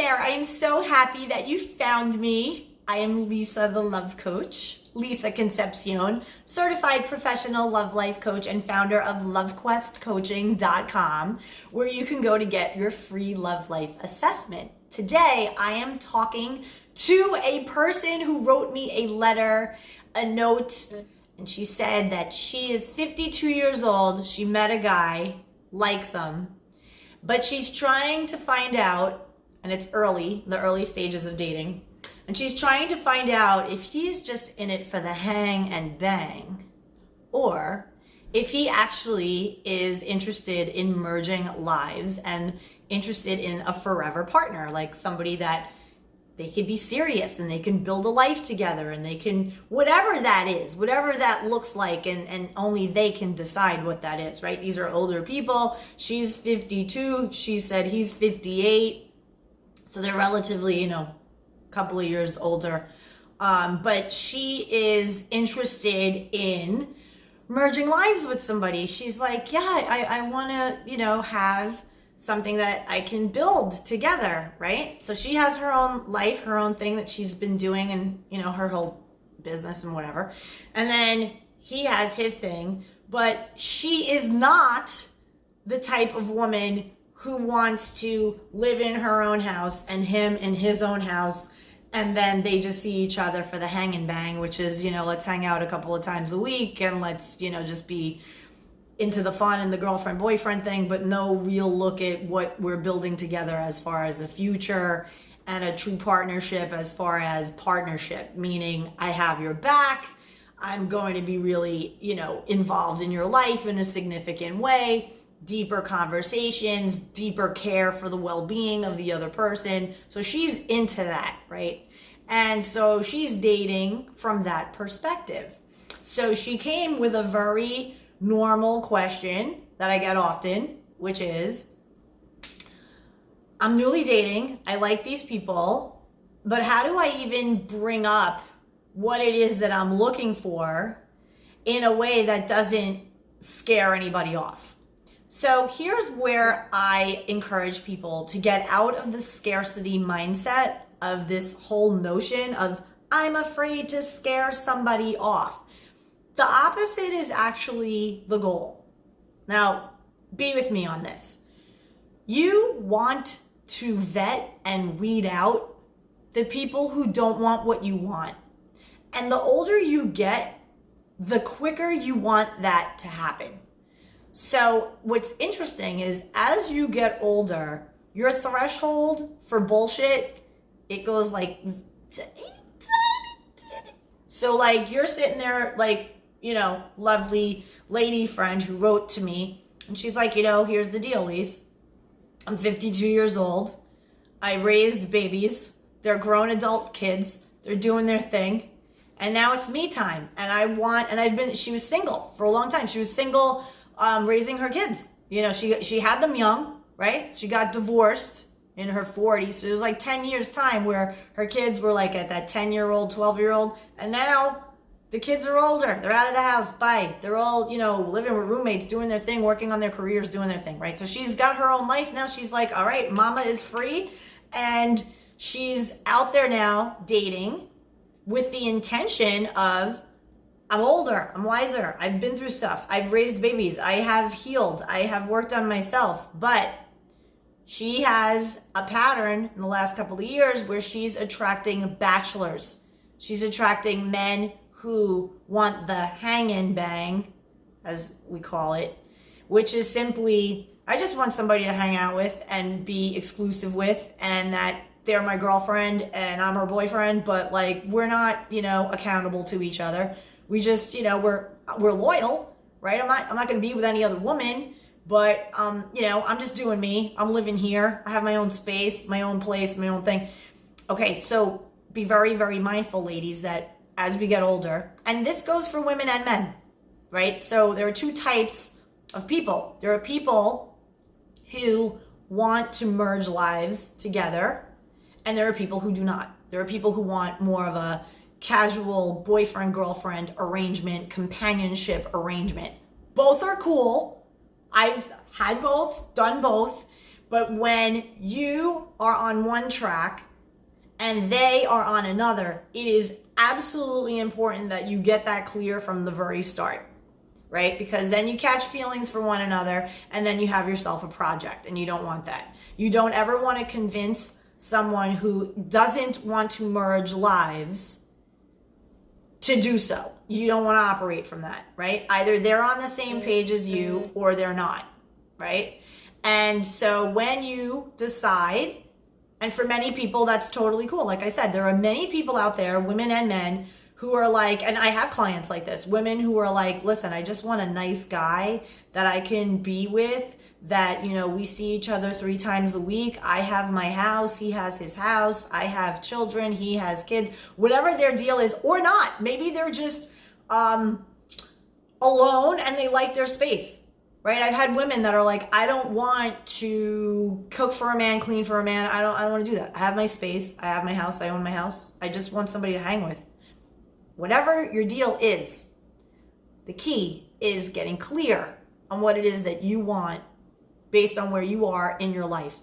there. I am so happy that you found me. I am Lisa, the love coach, Lisa Concepcion, certified professional love life coach and founder of lovequestcoaching.com, where you can go to get your free love life assessment. Today, I am talking to a person who wrote me a letter, a note, and she said that she is 52 years old. She met a guy, likes him, but she's trying to find out, and it's early, the early stages of dating, and she's trying to find out if he's just in it for the hang and bang, or if he actually is interested in merging lives and interested in a forever partner, like somebody that they could be serious and they can build a life together and they can, whatever that is, whatever that looks like, and only they can decide what that is, right? These are older people. She's 52. She said he's 58. So they're relatively, a couple of years older. But she is interested in merging lives with somebody. She's like, yeah, I want to, have something that I can build together, right? So she has her own life, her own thing that she's been doing, and, her whole business and whatever. And then he has his thing, but she is not the type of woman who wants to live in her own house and him in his own house, and then they just see each other for the hang and bang, which is, let's hang out a couple of times a week and let's, just be into the fun and the girlfriend boyfriend thing, but no real look at what we're building together as far as a future and a true partnership, as far as partnership, meaning I have your back, I'm going to be really, involved in your life in a significant way, deeper conversations, deeper care for the well-being of the other person. So she's into that, right? And so she's dating from that perspective. So she came with a very normal question that I get often, which is, I'm newly dating, I like these people, but how do I even bring up what it is that I'm looking for in a way that doesn't scare anybody off? So here's where I encourage people to get out of the scarcity mindset of this whole notion of, I'm afraid to scare somebody off. The opposite is actually the goal. Now, be with me on this. You want to vet and weed out the people who don't want what you want. And the older you get, the quicker you want that to happen. So what's interesting is as you get older, your threshold for bullshit, it goes like, so like you're sitting there like, lovely lady friend who wrote to me, and she's like, here's the deal, Lise. I'm 52 years old. I raised babies. They're grown adult kids. They're doing their thing. And now it's me time. And she was single for a long time. She was single, raising her kids. She had them young, right? She got divorced in her 40s. So it was like 10 years time where her kids were like at that 10-year-old, 12-year-old. And now the kids are older. They're out of the house. Bye. They're all, living with roommates, doing their thing, working on their careers, doing their thing, right? So she's got her own life now. She's like, all right, mama is free. And she's out there now dating with the intention of, I'm older, I'm wiser, I've been through stuff, I've raised babies, I have healed, I have worked on myself. But she has a pattern in the last couple of years where she's attracting bachelors. She's attracting men who want the hang and bang, as we call it, which is simply, I just want somebody to hang out with and be exclusive with, and that they're my girlfriend and I'm her boyfriend, but like we're not, accountable to each other. We just, we're loyal, right? I'm not going to be with any other woman, but I'm just doing me. I'm living here. I have my own space, my own place, my own thing. Okay, so be very, very mindful, ladies, that as we get older, and this goes for women and men, right? So there are two types of people. There are people who want to merge lives together, and there are people who do not. There are people who want more of a casual boyfriend-girlfriend arrangement, companionship arrangement. Both are cool. I've had both, done both, But when you are on one track and they are on another, it is absolutely important that you get that clear from the very start, right? Because then you catch feelings for one another and then you have yourself a project, and you don't want that. You don't ever want to convince someone who doesn't want to merge lives to do so. You don't want to operate from that, right? Either they're on the same page as you or they're not, right? And so when you decide, and for many people, that's totally cool. Like I said, there are many people out there, women and men, who are like, and I have clients like this, women who are like, listen, I just want a nice guy that I can be with, that, you know, we see each other 3 times a week. I have my house, he has his house, I have children, he has kids, whatever their deal is, or not. Maybe they're just alone and they like their space. Right? I've had women that are like, I don't want to cook for a man, clean for a man. I don't want to do that. I have my space. I have my house. I own my house. I just want somebody to hang with. Whatever your deal is, the key is getting clear on what it is that you want based on where you are in your life,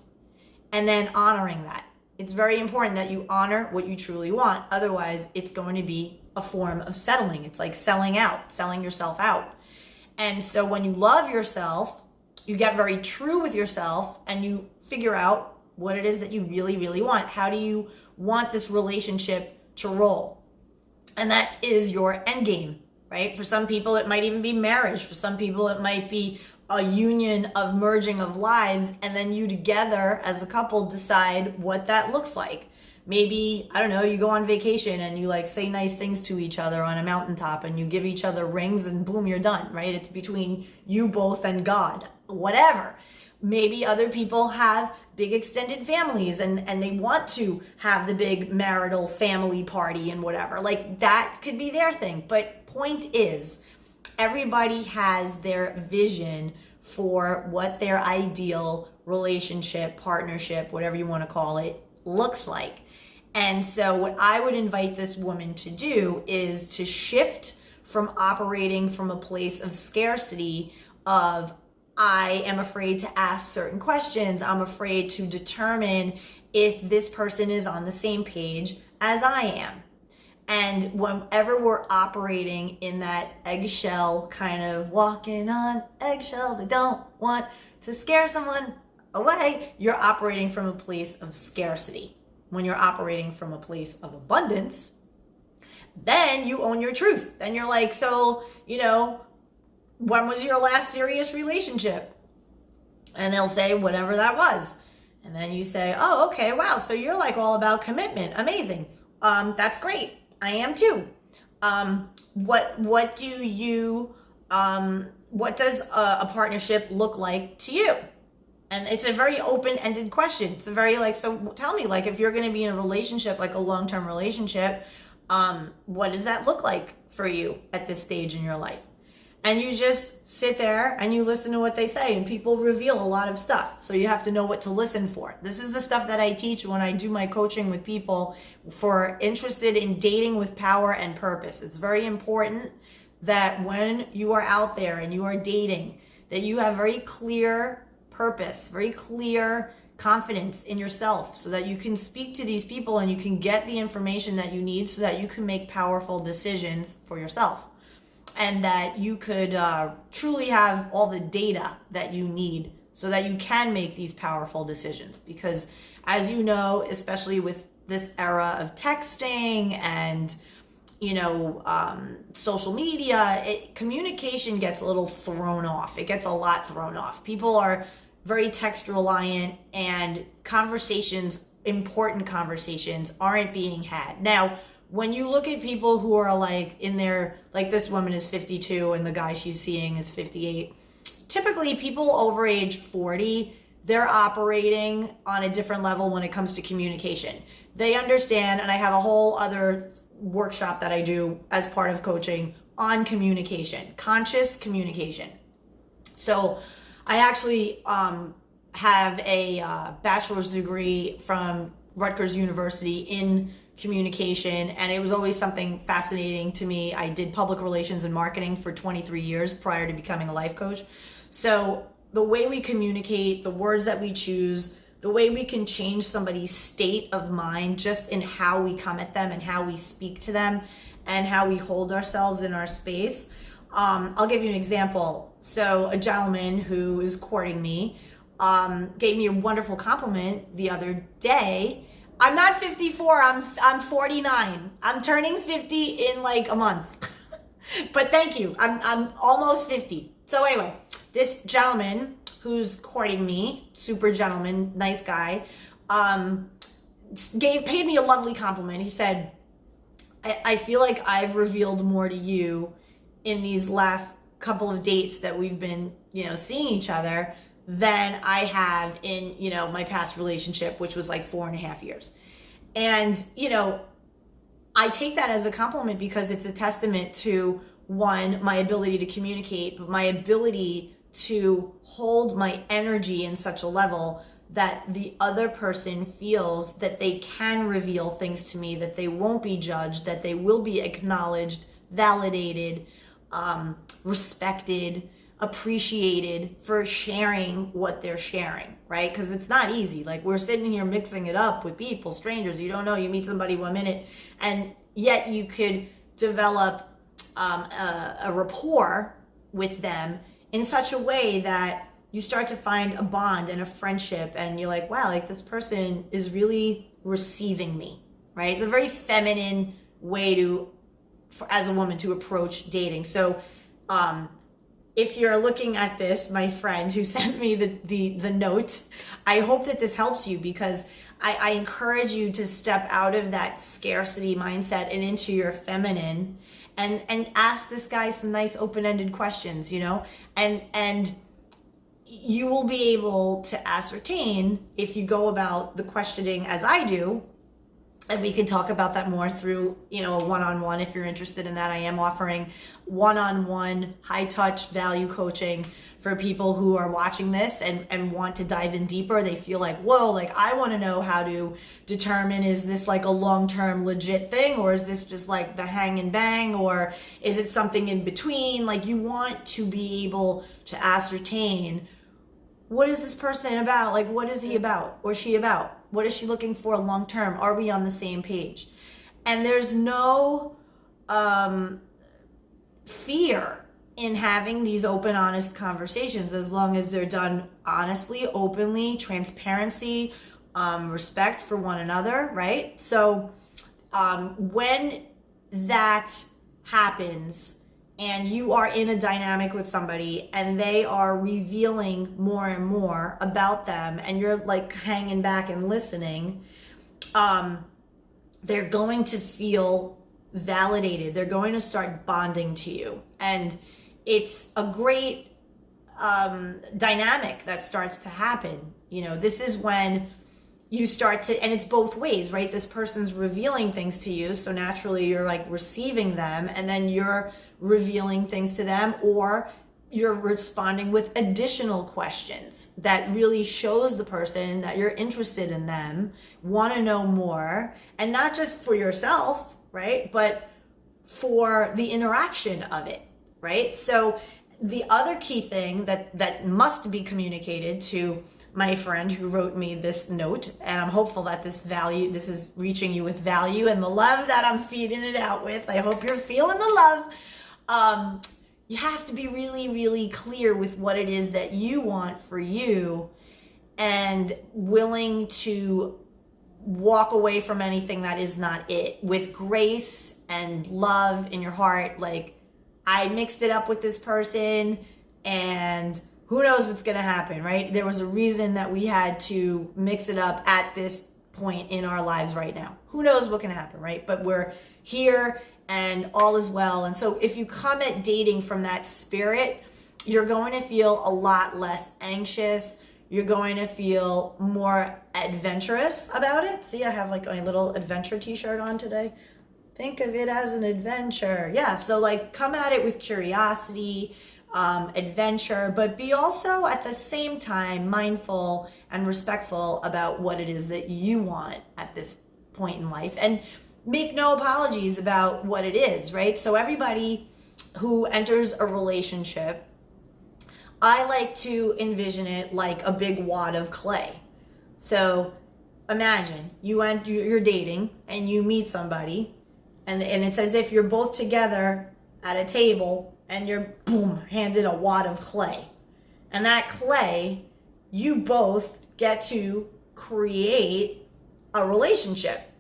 and then honoring that. It's very important that you honor what you truly want. Otherwise, it's going to be a form of settling. It's like selling out, selling yourself out. And so when you love yourself, you get very true with yourself and you figure out what it is that you really, really want. How do you want this relationship to roll? And that is your end game, right? For some people, it might even be marriage. For some people, it might be a union of merging of lives, and then you together as a couple decide what that looks like. Maybe, I don't know, you go on vacation and you like say nice things to each other on a mountaintop and you give each other rings and boom, you're done, right? It's between you both and God, whatever. Maybe other people have big extended families and they want to have the big marital family party and whatever. Like that could be their thing. But point is, everybody has their vision for what their ideal relationship, partnership, whatever you want to call it, looks like. And so what I would invite this woman to do is to shift from operating from a place of scarcity of, I am afraid to ask certain questions. I'm afraid to determine if this person is on the same page as I am. And whenever we're operating in that eggshell kind of walking on eggshells, I don't want to scare someone away, you're operating from a place of scarcity. When you're operating from a place of abundance, then you own your truth. Then you're like, so, you know, when was your last serious relationship? And they'll say whatever that was. And then you say, oh, okay, wow. So you're like all about commitment. Amazing. That's great. I am too. What does a partnership look like to you? And it's a very open-ended question. It's a very like, so tell me, like, if you're going to be in a relationship, like a long-term relationship, what does that look like for you at this stage in your life? And you just sit there and you listen to what they say, and people reveal a lot of stuff. So you have to know what to listen for. This is the stuff that I teach when I do my coaching with people for interested in dating with power and purpose. It's very important that when you are out there and you are dating, that you have very clear purpose, very clear confidence in yourself, so that you can speak to these people and you can get the information that you need so that you can make powerful decisions for yourself, and that you could truly have all the data that you need so that you can make these powerful decisions. Because as you know, especially with this era of texting and social media, communication gets a little thrown off. It gets a lot thrown off. People are very text reliant, and important conversations aren't being had. Now, when you look at people who are like in their, like this woman is 52 and the guy she's seeing is 58, typically people over age 40, they're operating on a different level when it comes to communication. They understand, and I have a whole other workshop that I do as part of coaching on communication, conscious communication. So I actually have a bachelor's degree from Rutgers University in communication, and it was always something fascinating to me. I did public relations and marketing for 23 years prior to becoming a life coach. So the way we communicate, the words that we choose, the way we can change somebody's state of mind just in how we come at them and how we speak to them and how we hold ourselves in our space. I'll give you an example. So a gentleman who is courting me gave me a wonderful compliment the other day. I'm not 54, I'm 49. I'm turning 50 in like a month. But thank you. I'm almost 50. So anyway, this gentleman who's courting me, super gentleman, nice guy, paid me a lovely compliment. He said, I feel like I've revealed more to you in these last couple of dates that we've been, seeing each other than I have in, my past relationship, which was like 4.5 years. And, I take that as a compliment because it's a testament to, one, my ability to communicate, but my ability to hold my energy in such a level that the other person feels that they can reveal things to me, that they won't be judged, that they will be acknowledged, validated, respected, appreciated for sharing what they're sharing, right? Because it's not easy. Like, we're sitting here mixing it up with people, strangers. You don't know, you meet somebody 1 minute, and yet you could develop a rapport with them in such a way that you start to find a bond and a friendship, and you're like, wow, like this person is really receiving me, right? It's a very feminine way as a woman to approach dating. So if you're looking at this, my friend who sent me the note, I hope that this helps you, because I encourage you to step out of that scarcity mindset and into your feminine, and ask this guy some nice open-ended questions, and you will be able to ascertain, if you go about the questioning as I do, and we can talk about that more through, a one-on-one. If you're interested in that, I am offering one-on-one high-touch value coaching for people who are watching this and want to dive in deeper. They feel like, whoa, like I want to know how to determine, is this like a long-term legit thing, or is this just like the hang and bang, or is it something in between? Like, you want to be able to ascertain, what is this person about? Like, what is he about or she about? What is she looking for long term? Are we on the same page? And there's no fear in having these open, honest conversations, as long as they're done honestly, openly, transparency, respect for one another, right? So when that happens, and you are in a dynamic with somebody and they are revealing more and more about them, and you're like hanging back and listening, they're going to feel validated. They're going to start bonding to you. And it's a great dynamic that starts to happen. This is when you start to, and it's both ways, right? This person's revealing things to you, so naturally you're like receiving them, and then you're revealing things to them, or you're responding with additional questions that really shows the person that you're interested in them, want to know more, and not just for yourself, right? But for the interaction of it, right? So the other key thing that must be communicated to my friend who wrote me this note, and I'm hopeful that this is reaching you with value and the love that I'm feeding it out with. I hope you're feeling the love. You have to be really, really clear with what it is that you want for you, and willing to walk away from anything that is not it, with grace and love in your heart. Like, I mixed it up with this person, and who knows what's going to happen, right? There was a reason that we had to mix it up at this point in our lives right now. Who knows what can happen, right? But we're here and all is well. And so if you come at dating from that spirit, you're going to feel a lot less anxious. You're going to feel more adventurous about it. See, I have like a little adventure t-shirt on today. Think of it as an adventure. Yeah, so like come at it with curiosity, adventure, but be also at the same time mindful and respectful about what it is that you want at this point in life, and make no apologies about what it is, right? So everybody who enters a relationship I like to envision it like a big wad of clay. So imagine you're dating and you meet somebody, and it's as if you're both together at a table and you're boom handed a wad of clay. And that clay, you both get to create a relationship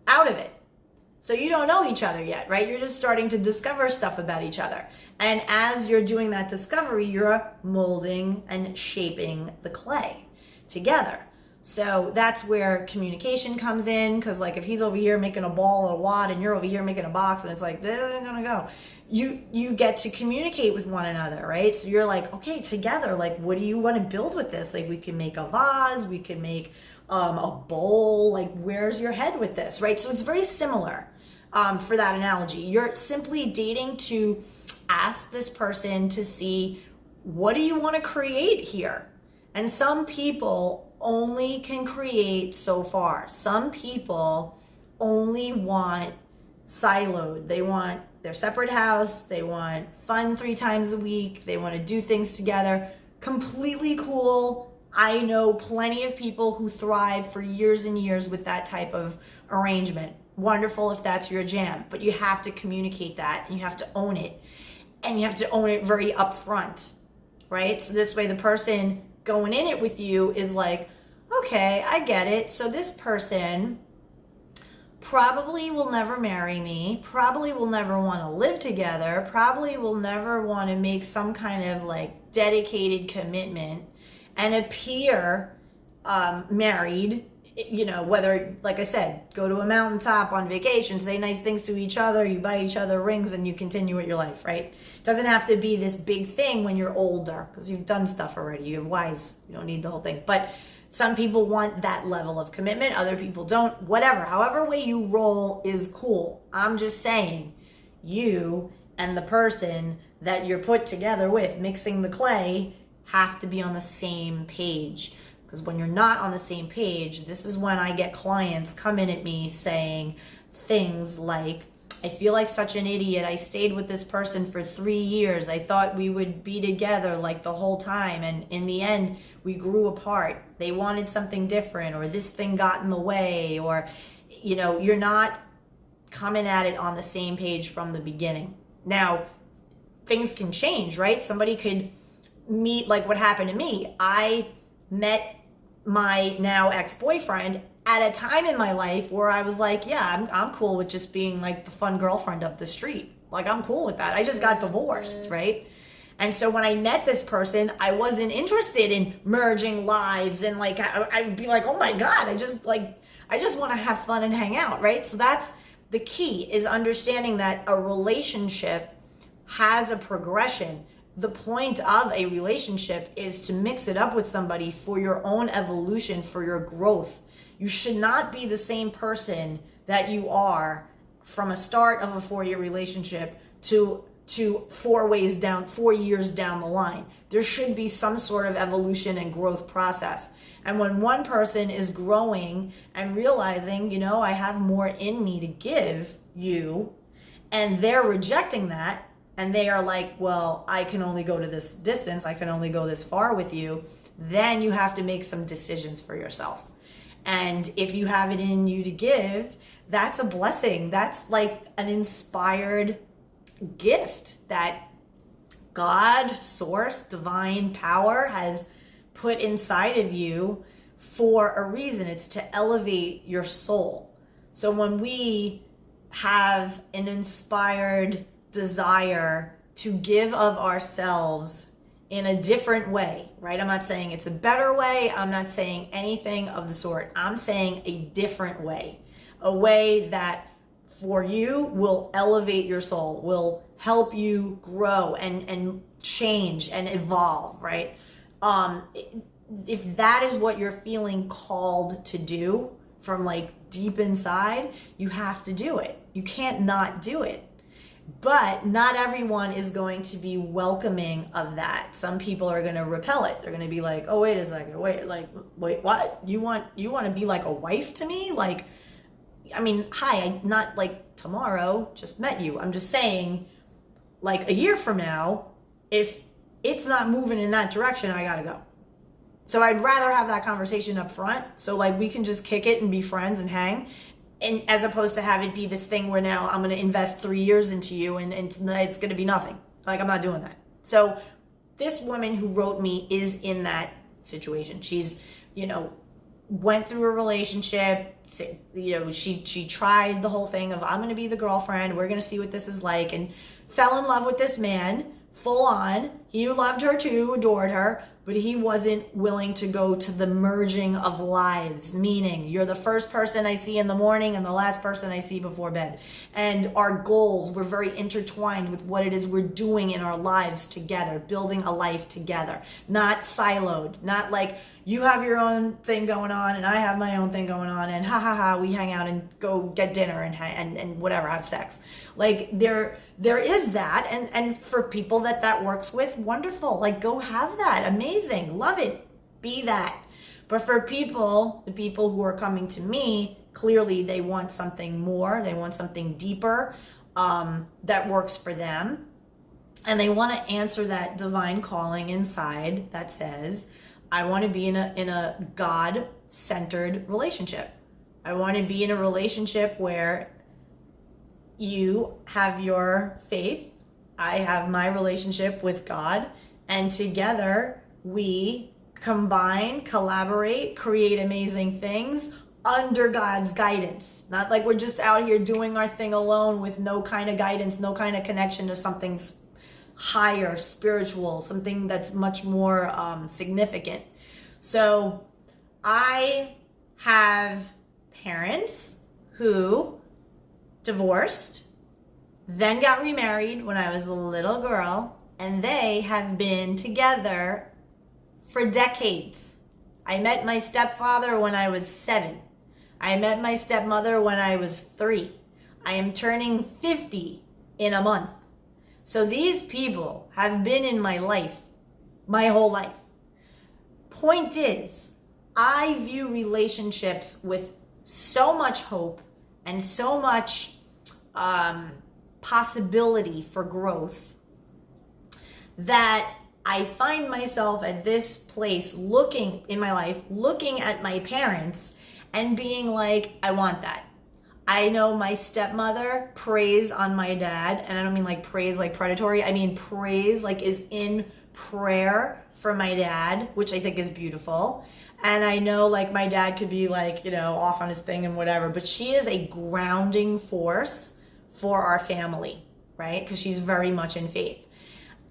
out of it. So you don't know each other yet, right? You're just starting to discover stuff about each other. And as you're doing that discovery, you're molding and shaping the clay together. So that's where communication comes in, because like if he's over here making a ball or a wad and you're over here making a box, and it's like, they're gonna go. You get to communicate with one another, right? So you're like, okay, together, like, what do you want to build with this? Like, we can make a vase, we can make a bowl, like, where's your head with this, right? So it's very similar for that analogy. You're simply dating to ask this person to see, what do you want to create here? And some people only can create so far. Some people only want siloed. They want their separate house. They want fun 3 times a week. They want to do things together. Completely cool. I know plenty of people who thrive for years and years with that type of arrangement. Wonderful if that's your jam, but you have to communicate that and you have to own it, and you have to own it very upfront, right? So this way the person going in it with you is like, okay, I get it. So this person probably will never marry me, probably will never want to live together, probably will never want to make some kind of like dedicated commitment and appear married, you know, whether, like I said, go to a mountaintop on vacation, say nice things to each other, you buy each other rings, and you continue with your life, right? It doesn't have to be this big thing when you're older, because you've done stuff already. You're wise. You don't need the whole thing. But some people want that level of commitment. Other people don't. Whatever. However way you roll is cool. I'm just saying, you and the person that you're put together with, mixing the clay, have to be on the same page. Because when you're not on the same page, this is when I get clients come in at me saying things like, I feel like such an idiot. I stayed with this person for 3 years. I thought we would be together like the whole time. And in the end, we grew apart. They wanted something different, or this thing got in the way, or, you know, you're not coming at it on the same page from the beginning. Now, things can change, right? Somebody could meet, like what happened to me. I met my now ex-boyfriend at a time in my life where I was like, yeah, I'm cool with just being like the fun girlfriend up the street. Like, I'm cool with that. I just got divorced, right? And so when I met this person, I wasn't interested in merging lives, and like I'd be like, oh my God, I just want to have fun and hang out, right? So that's the key, is understanding that a relationship has a progression. The point of a relationship is to mix it up with somebody for your own evolution, for your growth. You should not be the same person that you are from a start of a 4-year relationship to 4 years down the line. There should be some sort of evolution and growth process. And when one person is growing and realizing, you know, I have more in me to give you, and they're rejecting that, and they are like, well, I can only go to this distance, I can only go this far with you, then you have to make some decisions for yourself. And if you have it in you to give, that's a blessing. That's like an inspired gift that God, source, divine power has put inside of you for a reason. It's to elevate your soul. So when we have an inspired desire to give of ourselves in a different way, right? I'm not saying it's a better way. I'm not saying anything of the sort. I'm saying a different way, a way that for you will elevate your soul, will help you grow and change and evolve, right? If that is what you're feeling called to do from like deep inside, you have to do it. You can't not do it. But not everyone is going to be welcoming of that. Some people are going to repel it. They're going to be like, oh, wait a second, wait, what? You want to be like a wife to me? Like, I mean, hi, I not like tomorrow, just met you. I'm just saying, like a year from now, if it's not moving in that direction, I gotta go. So I'd rather have that conversation up front, so like we can just kick it and be friends and hang, and as opposed to have it be this thing where now I'm gonna invest 3 years into you and it's gonna be nothing. Like, I'm not doing that. So this woman who wrote me is in that situation. She's, went through a relationship, she tried the whole thing of, I'm gonna be the girlfriend, we're gonna see what this is like, and fell in love with this man full on. He loved her too, adored her, but he wasn't willing to go to the merging of lives, meaning you're the first person I see in the morning and the last person I see before bed. And our goals were very intertwined with what it is we're doing in our lives together, building a life together, not siloed, not like you have your own thing going on and I have my own thing going on and ha ha ha, we hang out and go get dinner and whatever, have sex. Like there is that, and for people that works with, wonderful. Like, go have that, amazing, love it, be that. But for the people who are coming to me, clearly they want something more, they want something deeper, that works for them, and they want to answer that divine calling inside that says, I want to be in a God-centered relationship. I want to be in a relationship where you have your faith, I have my relationship with God, and together we combine, collaborate, create amazing things under God's guidance. Not like we're just out here doing our thing alone with no kind of guidance, no kind of connection to something higher, spiritual, something that's much more significant. So I have parents who divorced, then got remarried when I was a little girl, and they have been together for decades. I met my stepfather when I was 7. I met my stepmother when I was 3. I am turning 50 in a month. So these people have been in my life, my whole life. Point is, I view relationships with so much hope and so much possibility for growth that I find myself at this place looking in my life, looking at my parents and being like, I want that. I know my stepmother prays on my dad, and I don't mean like praise like predatory, I mean praise like is in prayer for my dad, which I think is beautiful. And I know like my dad could be like, off on his thing and whatever, but she is a grounding force for our family, right? Because she's very much in faith.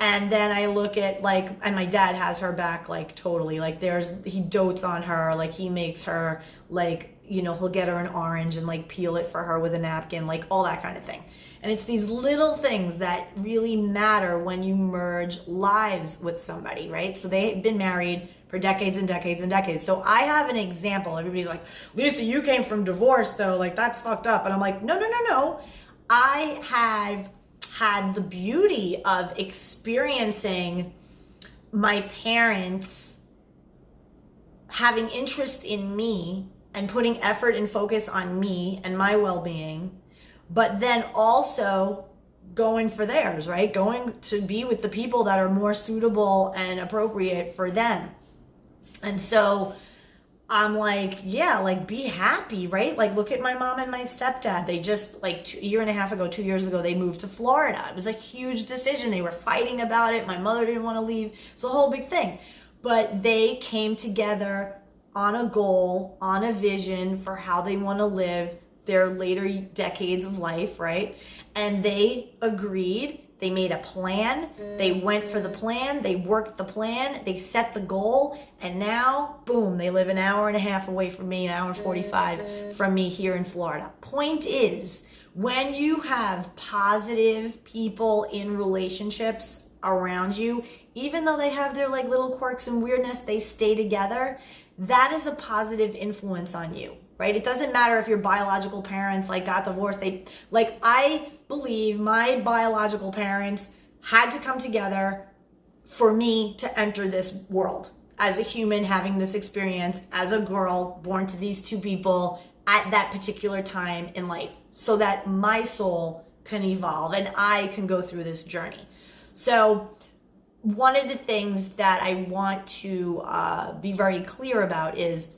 And then I look at and my dad has her back like totally. Like he dotes on her, like he makes her he'll get her an orange and like peel it for her with a napkin, like all that kind of thing. And it's these little things that really matter when you merge lives with somebody, right? So they've been married for decades and decades and decades. So I have an example. Everybody's like, Lisa, you came from divorce though, like that's fucked up. And I'm like, no. I have had the beauty of experiencing my parents having interest in me and putting effort and focus on me and my well-being, but then also going for theirs, right? Going to be with the people that are more suitable and appropriate for them. And so I'm like, yeah, like be happy, right? Like look at my mom and my stepdad. They just like 2 years ago, they moved to Florida. It was a huge decision. They were fighting about it. My mother didn't want to leave. It's a whole big thing. But they came together on a goal, on a vision for how they want to live their later decades of life, right? And they agreed. They made a plan. They went for the plan. They worked the plan. They set the goal. And now, boom, they live an hour and a half away from me, an hour and 45 from me here in Florida. Point is, when you have positive people in relationships around you, even though they have their like little quirks and weirdness, they stay together. That is a positive influence on you, right? It doesn't matter if your biological parents like got divorced. I believe my biological parents had to come together for me to enter this world as a human having this experience as a girl born to these two people at that particular time in life so that my soul can evolve and I can go through this journey. So one of the things that I want to be very clear about is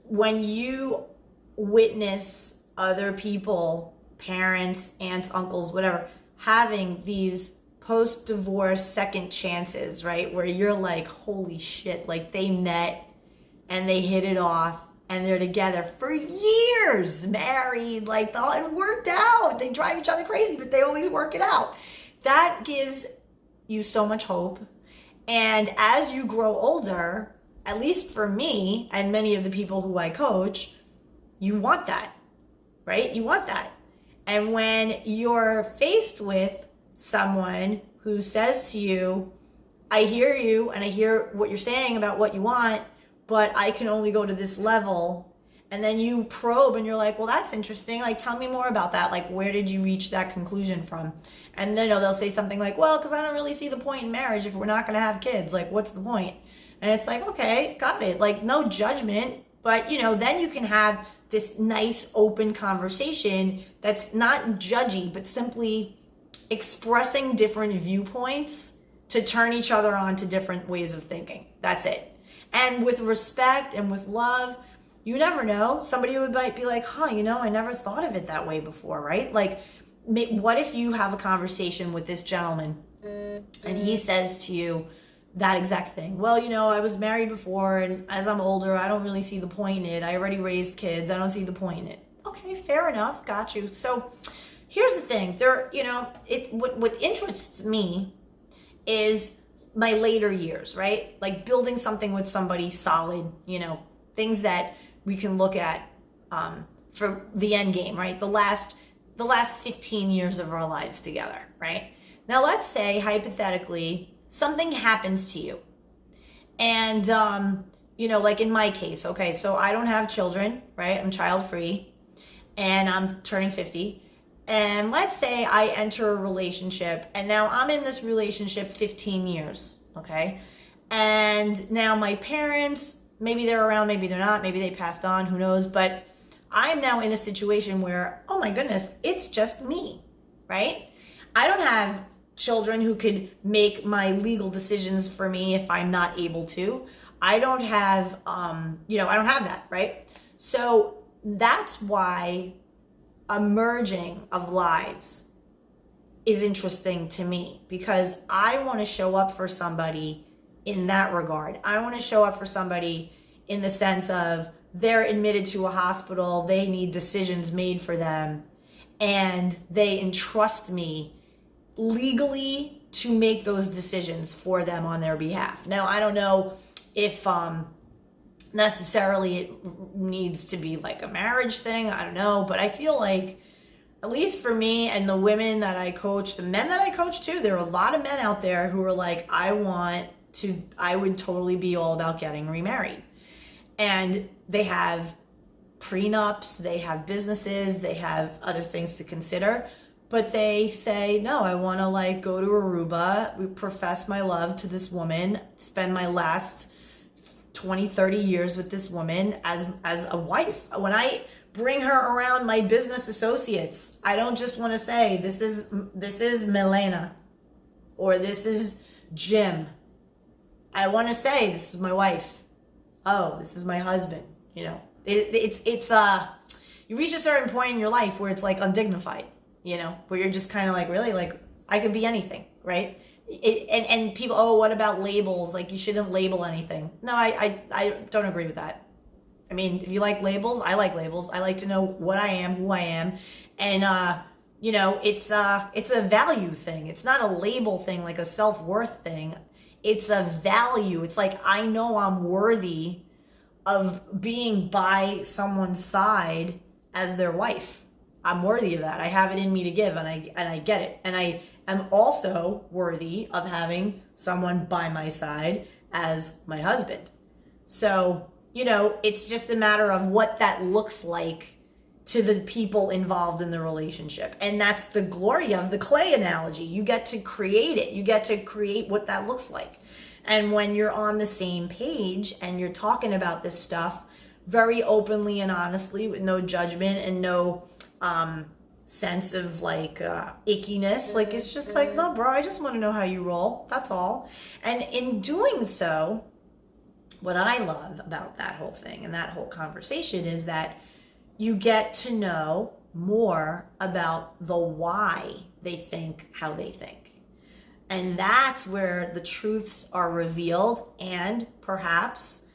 when you witness other people, parents, aunts, uncles, whatever, having these post-divorce second chances, right? Where you're like, holy shit, like they met and they hit it off and they're together for years, married, like it worked out. They drive each other crazy, but they always work it out. That gives you so much hope. And as you grow older, at least for me and many of the people who I coach, you want that, right? You want that. And when you're faced with someone who says to you, I hear you and I hear what you're saying about what you want, but I can only go to this level. And then you probe and you're like, well, that's interesting. Like, tell me more about that. Like, where did you reach that conclusion from? And then they'll say something like, well, because I don't really see the point in marriage if we're not going to have kids. Like, what's the point? And it's like, okay, got it. Like, no judgment. But, then you can have this nice open conversation that's not judgy, but simply expressing different viewpoints to turn each other on to different ways of thinking. That's it. And with respect and with love, you never know. Somebody might be like, I never thought of it that way before, right? Like, what if you have a conversation with this gentleman and he says to you that exact thing? Well, I was married before, and as I'm older, I don't really see the point in it. I already raised kids. I don't see the point in it. Okay, fair enough. Got you. So here's the thing. What interests me is my later years, right? Like building something with somebody solid, things that we can look at for the end game, right? The last 15 years of our lives together, right? Now, let's say, hypothetically, something happens to you. And, like in my case, okay, so I don't have children, right? I'm child-free, and I'm turning 50. And let's say I enter a relationship, and now I'm in this relationship 15 years, okay? And now my parents, maybe they're around, maybe they're not, maybe they passed on, who knows? But I'm now in a situation where, oh my goodness, it's just me, right? I don't have children who could make my legal decisions for me if I'm not able to. I don't have, I don't have that, right? So that's why a merging of lives is interesting to me, because I want to show up for somebody in that regard. I want to show up for somebody in the sense of they're admitted to a hospital, they need decisions made for them, and they entrust me legally to make those decisions for them on their behalf. Now, I don't know if necessarily it needs to be like a marriage thing. I don't know, but I feel like, at least for me and the women that I coach, the men that I coach too, there are a lot of men out there who are like, I would totally be all about getting remarried. And they have prenups, they have businesses, they have other things to consider, but they say, no, I want to go to Aruba, profess my love to this woman, spend my last 20, 30 years with this woman as a wife. When I bring her around my business associates, I don't just want to say, this is Milena, or this is Jim. I want to say, this is my wife. Oh, this is my husband. It's you reach a certain point in your life where it's undignified, where you're just kind of really, I could be anything, right? And people, oh, what about labels? You shouldn't label anything. No, I don't agree with that. I mean, if you like labels, I like labels. I like to know what I am, who I am. And, it's a value thing. It's not a label thing, like a self-worth thing. It's a value. It's I know I'm worthy of being by someone's side as their wife. I'm worthy of that. I have it in me to give, and I get it. And I am also worthy of having someone by my side as my husband. So, it's just a matter of what that looks like to the people involved in the relationship. And that's the glory of the clay analogy. You get to create it. You get to create what that looks like. And when you're on the same page and you're talking about this stuff very openly and honestly, with no judgment and no sense of like ickiness. Like, it's just like, no, bro, I just want to know how you roll. That's all. And in doing so, what I love about that whole thing and that whole conversation is that you get to know more about the why they think how they think. And that's where the truths are revealed, and perhaps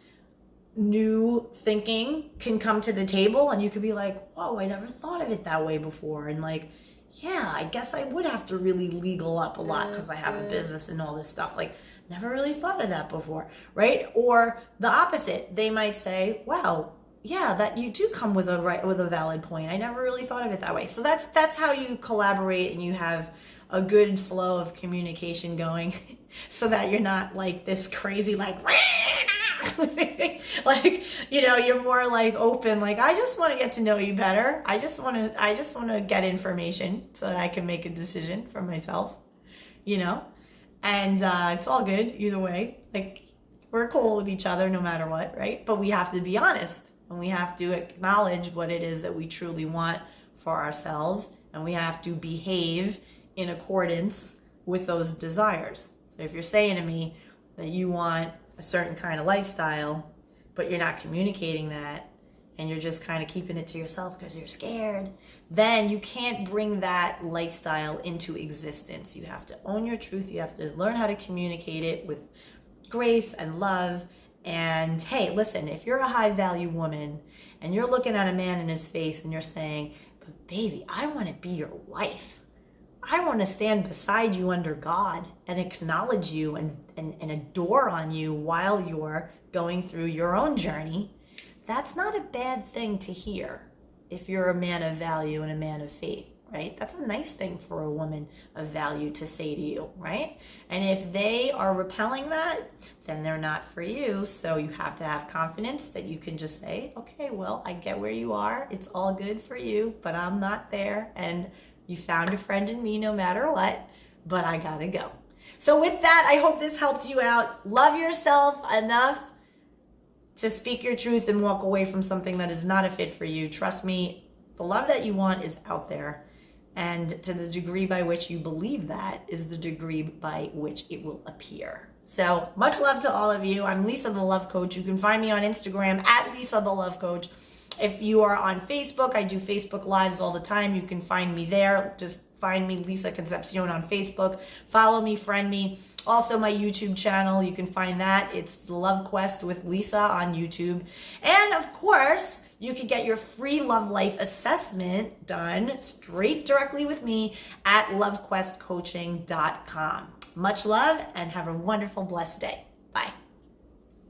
new thinking can come to the table, and you could be like, whoa, I never thought of it that way before. And like, yeah, I guess I would have to really legal up a lot because I have a business and all this stuff. Like, never really thought of that before, right? Or the opposite, they might say, wow, yeah, that you do come with a valid point. I never really thought of it that way. So that's how you collaborate, and you have a good flow of communication going, so that you're not like this crazy like like, you know, you're more like open, like, I just want to get to know you better. I just want to get information so that I can make a decision for myself, you know? And it's all good either way. Like, we're cool with each other no matter what, right? But we have to be honest, and we have to acknowledge what it is that we truly want for ourselves, and we have to behave in accordance with those desires. So if you're saying to me that you want a certain kind of lifestyle, but you're not communicating that, and you're just kind of keeping it to yourself because you're scared, then you can't bring that lifestyle into existence. You have to own your truth. You have to learn how to communicate it with grace and love. And hey, listen, if you're a high value woman and you're looking at a man in his face and you're saying, but baby, I want to be your wife. I want to stand beside you under God and acknowledge you and adore on you while you're going through your own journey. That's not a bad thing to hear if you're a man of value and a man of faith, right? That's a nice thing for a woman of value to say to you, right? And if they are repelling that, then they're not for you. So you have to have confidence that you can just say, okay, well, I get where you are. It's all good for you, but I'm not there. And you found a friend in me no matter what, but I gotta go. So with that, I hope this helped you out. Love yourself enough to speak your truth and walk away from something that is not a fit for you. Trust me, the love that you want is out there. And to the degree by which you believe that is the degree by which it will appear. So much love to all of you. I'm Lisa the Love Coach. You can find me on Instagram at Lisa the Love Coach. If you are on Facebook, I do Facebook Lives all the time. You can find me there. Just find me, Lisa Concepcion, on Facebook. Follow me, friend me. Also, my YouTube channel, you can find that. It's The Love Quest with Lisa on YouTube. And of course, you can get your free Love Life assessment done straight directly with me at lovequestcoaching.com. Much love and have a wonderful, blessed day. Bye.